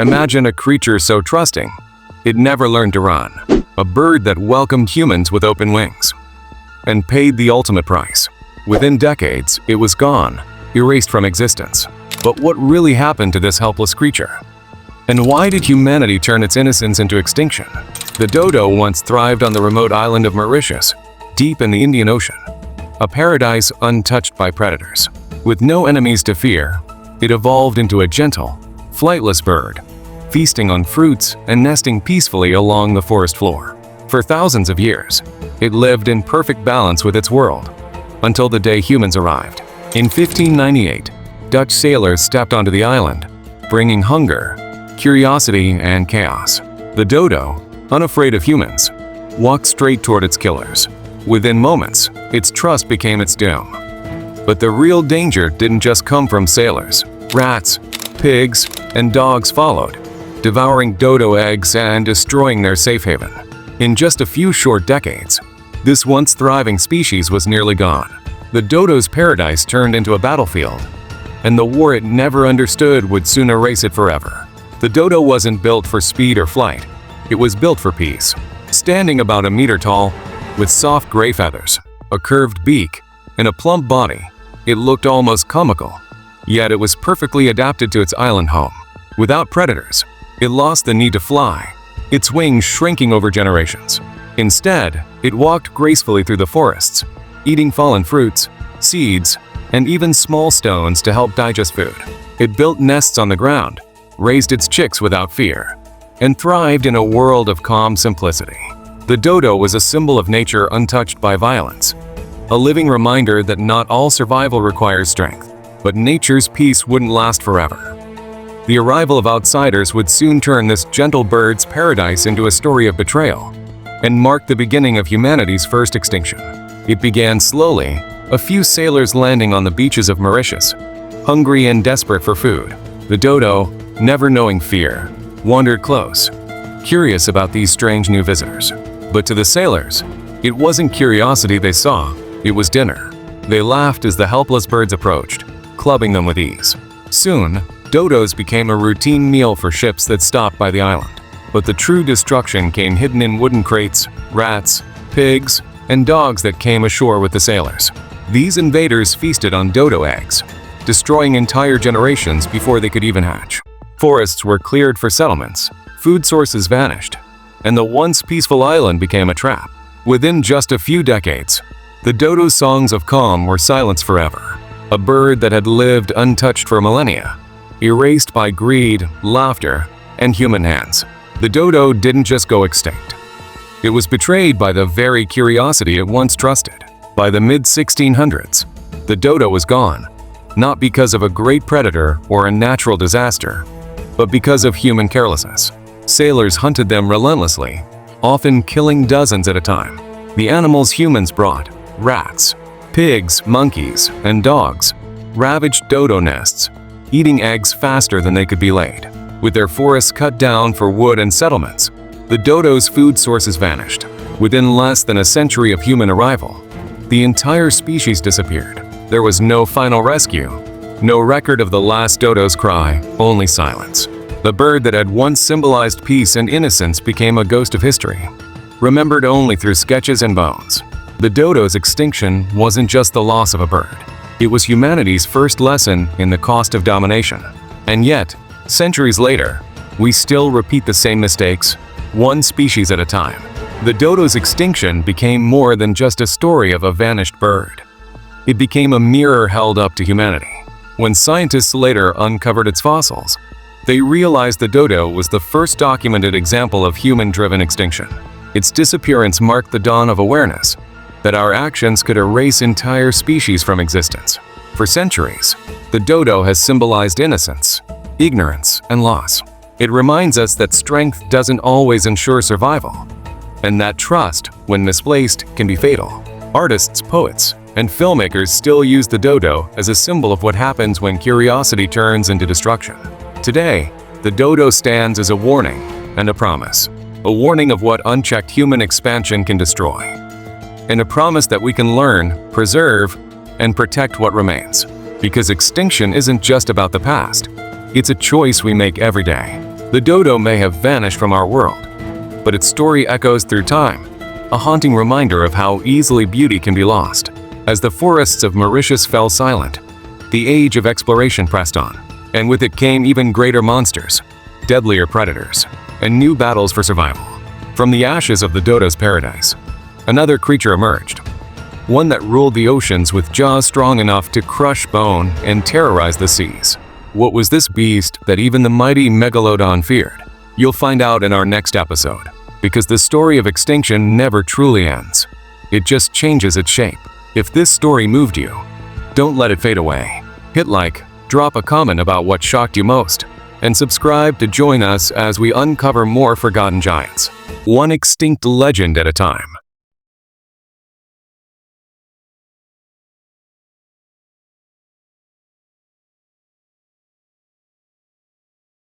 Imagine a creature so trusting, it never learned to run. A bird that welcomed humans with open wings and paid the ultimate price. Within decades, it was gone, erased from existence. But what really happened to this helpless creature? And why did humanity turn its innocence into extinction? The dodo once thrived on the remote island of Mauritius, deep in the Indian Ocean, a paradise untouched by predators. With no enemies to fear, it evolved into a gentle, flightless bird, feasting on fruits and nesting peacefully along the forest floor. For thousands of years, it lived in perfect balance with its world, until the day humans arrived. In 1598, Dutch sailors stepped onto the island, bringing hunger, curiosity, and chaos. The dodo, unafraid of humans, walked straight toward its killers. Within moments, its trust became its doom. But the real danger didn't just come from sailors. Rats, pigs, and dogs followed, devouring dodo eggs and destroying their safe haven. In just a few short decades, this once thriving species was nearly gone. The dodo's paradise turned into a battlefield, and the war it never understood would soon erase it forever. The dodo wasn't built for speed or flight. It was built for peace. Standing about a meter tall, with soft gray feathers, a curved beak, and a plump body, it looked almost comical. Yet it was perfectly adapted to its island home. Without predators, it lost the need to fly, its wings shrinking over generations. Instead, it walked gracefully through the forests, eating fallen fruits, seeds, and even small stones to help digest food. It built nests on the ground, raised its chicks without fear, and thrived in a world of calm simplicity. The dodo was a symbol of nature untouched by violence, a living reminder that not all survival requires strength, but nature's peace wouldn't last forever. The arrival of outsiders would soon turn this gentle bird's paradise into a story of betrayal, and mark the beginning of humanity's first extinction. It began slowly, a few sailors landing on the beaches of Mauritius, hungry and desperate for food. The dodo, never knowing fear, wandered close, curious about these strange new visitors. But to the sailors, it wasn't curiosity they saw, it was dinner. They laughed as the helpless birds approached, clubbing them with ease. Soon, dodos became a routine meal for ships that stopped by the island. But the true destruction came hidden in wooden crates, rats, pigs, and dogs that came ashore with the sailors. These invaders feasted on dodo eggs, destroying entire generations before they could even hatch. Forests were cleared for settlements, food sources vanished, and the once peaceful island became a trap. Within just a few decades, the dodo's songs of calm were silenced forever. A bird that had lived untouched for millennia, erased by greed, laughter, and human hands. The dodo didn't just go extinct. It was betrayed by the very curiosity it once trusted. By the mid-1600s, the dodo was gone, not because of a great predator or a natural disaster, but because of human carelessness. Sailors hunted them relentlessly, often killing dozens at a time. The animals humans brought, rats, pigs, monkeys, and dogs, ravaged dodo nests, eating eggs faster than they could be laid. With their forests cut down for wood and settlements, the dodo's food sources vanished. Within less than a century of human arrival, the entire species disappeared. There was no final rescue, no record of the last dodo's cry, only silence. The bird that had once symbolized peace and innocence became a ghost of history, remembered only through sketches and bones. The dodo's extinction wasn't just the loss of a bird. It was humanity's first lesson in the cost of domination. And yet, centuries later, we still repeat the same mistakes, one species at a time. The dodo's extinction became more than just a story of a vanished bird. It became a mirror held up to humanity. When scientists later uncovered its fossils, they realized the dodo was the first documented example of human-driven extinction. Its disappearance marked the dawn of awareness that our actions could erase entire species from existence. For centuries, the dodo has symbolized innocence, ignorance, and loss. It reminds us that strength doesn't always ensure survival, and that trust, when misplaced, can be fatal. Artists, poets, and filmmakers still use the dodo as a symbol of what happens when curiosity turns into destruction. Today, the dodo stands as a warning and a promise. A warning of what unchecked human expansion can destroy, and a promise that we can learn, preserve, and protect what remains. Because extinction isn't just about the past, it's a choice we make every day. The dodo may have vanished from our world, but its story echoes through time, a haunting reminder of how easily beauty can be lost. As the forests of Mauritius fell silent, the age of exploration pressed on, and with it came even greater monsters, deadlier predators, and new battles for survival. From the ashes of the dodo's paradise, another creature emerged, one that ruled the oceans with jaws strong enough to crush bone and terrorize the seas. What was this beast that even the mighty megalodon feared? You'll find out in our next episode, because the story of extinction never truly ends. It just changes its shape. If this story moved you, don't let it fade away. Hit like, drop a comment about what shocked you most, and subscribe to join us as we uncover more forgotten giants, one extinct legend at a time.